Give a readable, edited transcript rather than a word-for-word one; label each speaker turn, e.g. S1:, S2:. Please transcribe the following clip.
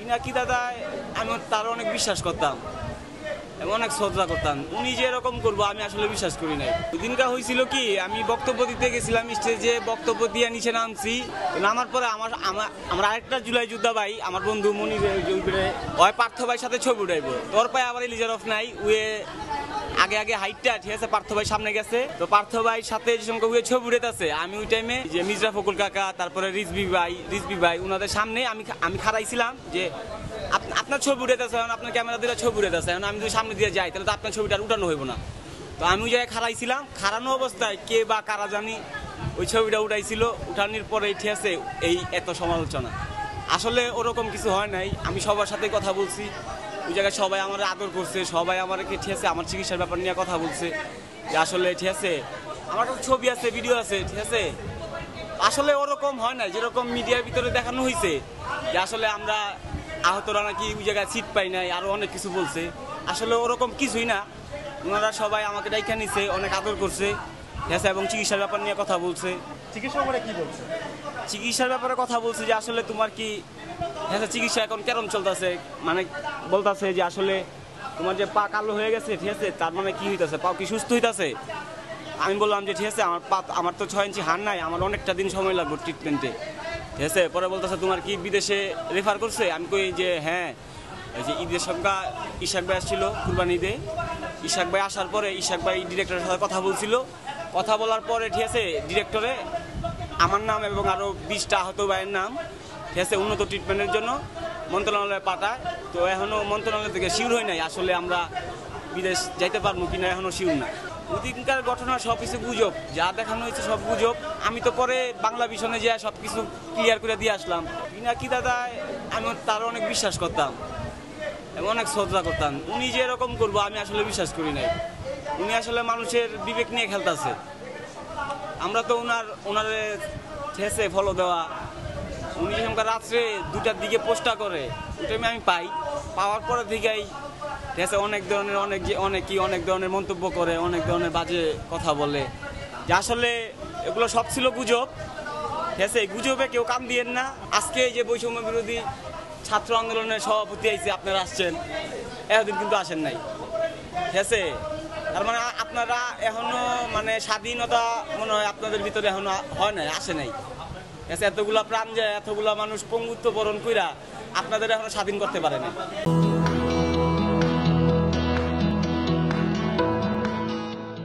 S1: পিনাকি দাদা আমি তার অনেক বিশ্বাস করতাম এবং অনেক শ্রদ্ধা করতাম। উনি যে এরকম করবো আমি আসলে বিশ্বাস করি নাই। দিনটা হয়েছিল কি, আমি বক্তব্য দিতে গেছিলাম স্টেজে, বক্তব্য দিয়ে নিচে নামছি। নামার পরে আমার আরেকটা জুলাই যোদ্ধা ভাই, আমার বন্ধু মনির, ওই পার্থ ভাইয়ের সাথে ছবি উঠাইবো। তোর পায়ে আবার ইলিজার অফ নাই, উয়ে আগে হাইটটা ঠিক আছে, পার্থ ভাই সামনে গেছে। তো পার্থ ভাইয়ের সাথে যে সঙ্গে উয়ে ছবি উঠাইতেছে, আমি ওই টাইমে যে মির্জা ফকুল কাকা, তারপরে রিজবি ভাই ওনাদের সামনে আমি খাড়াইছিলাম যে আপনার ছবি উঠেতেছে, আপনার ক্যামেরা দিয়ে ছবি উঠেতেছে, আমি যদি সামনে দিয়ে যাই তাহলে তো আপনার ছবিটা উঠানো হইব না। তো আমি ওই জায়গায় খাড়াইছিলাম, খাড়ানো অবস্থায় কে বা কারা জানি ওই ছবিটা উঠাইছিল। উঠানোর পরে ঠিক আছে এই এত সমালোচনা, আসলে ওরকম কিছু হয় নাই। আমি সবার সাথে কথা বলছি, ওই জায়গায় সবাই আমার আদর করছে, সবাই আমাকে ঠিক আছে আমার চিকিৎসার ব্যাপার নিয়ে কথা বলছে যে আসলে ঠিক আছে আমার কাছে ছবি আছে, ভিডিও আছে, ঠিক আছে আসলে ওরকম হয় নাই যেরকম মিডিয়ার ভিতরে দেখানো হয়েছে যে আসলে আমরা আহতরা নাকি ওই জায়গায় সিট পাই নাই, আরো অনেক কিছু বলছে। আসলে ওরকম কিছুই না, ওনারা সবাই আমাকে ডাইকা নিছে, অনেক আদর করছে ঠিক আছে, এবং চিকিৎসার ব্যাপার নিয়ে কথা বলছে।
S2: চিকিৎসা ব্যাপারে কি বলছে?
S1: চিকিৎসার ব্যাপারে কথা বলছে যে আসলে তোমার কি চিকিৎসা এখন কেমন চলতেছে, মানে বলতেছে যে আসলে তোমার যে পা কালো হয়ে গেছে ঠিক আছে, তার মানে কি হইতেছে, পা কি সুস্থ হইতেছে? আমি বললাম যে ঠিক আছে আমার তো 6 ইঞ্চি হাড় নাই, আমার অনেকটা দিন সময় লাগবে ট্রিটমেন্টে ঠিক আছে। পরে বলতেছে তোমার কি বিদেশে রেফার করছে? আমি কই যে হ্যাঁ, এই যে ঈদের সংখ্যা ইশাক ভাই আসছিল কুরবানি ঈদে, ইশাক ভাই আসার পরে ইশাক ভাই ডিরেক্টরের সাথে কথা বলছিল, কথা বলার পরে ঠিক আছে ডিরেক্টরে আমার নাম এবং আরও 20টা আহত ভাইয়ের নাম ঠিক আছে উন্নত ট্রিটমেন্টের জন্য মন্ত্রণালয়ে পাঠায়। তো এখনও মন্ত্রণালয় থেকে শিওর হয় নাই আসলে আমরা বিদেশ যাইতে পারবো কিনা, এখনও শিওর না। ওদিনকার ঘটনা সব কিছু গুজব, যা দেখানো হয়েছে সব গুজব। আমি তো পরে বাংলা ভিশনে যেয়ে সব কিছু ক্লিয়ার করে দিয়ে আসলাম। পিনাকি দাদা আমি তার অনেক বিশ্বাস করতাম এবং অনেক শ্রদ্ধা করতাম। উনি যে এরকম করবো আমি আসলে বিশ্বাস করি নাই। উনি আসলে মানুষের বিবেক নিয়ে খেলতেছে। আমরা তো ওনারে ঠেসে ফলো দেওয়া, উনি যখন রাত্রে 2টার দিকে পোস্টটা করে ওইটা আমি পাই, পাওয়ার পরে থেকেই ঠিক আছে অনেক ধরনের অনেক ধরনের মন্তব্য করে, অনেক ধরনের বাজে কথা বলে, যে আসলে এগুলো সব ছিল গুজব ঠিক আছে। গুজবে কেউ কান দিয়েন না। আজকে এই যে বৈষম্য বিরোধী ছাত্র আন্দোলনের সভাপতি আইছে, আপনারা আসছেন, এতদিন কিন্তু আসেন নাই ঠিক আছে। তার মানে আপনারা এখনো মানে স্বাধীনতা মনে হয় আপনাদের ভিতরে এখনো হয় নাই, আসে নাই ঠিক আছে। এতগুলা প্রাণ যায়, এতগুলা মানুষ পঙ্গুত্ব বরণ কইরা আপনাদের এখনো স্বাধীন করতে পারে না।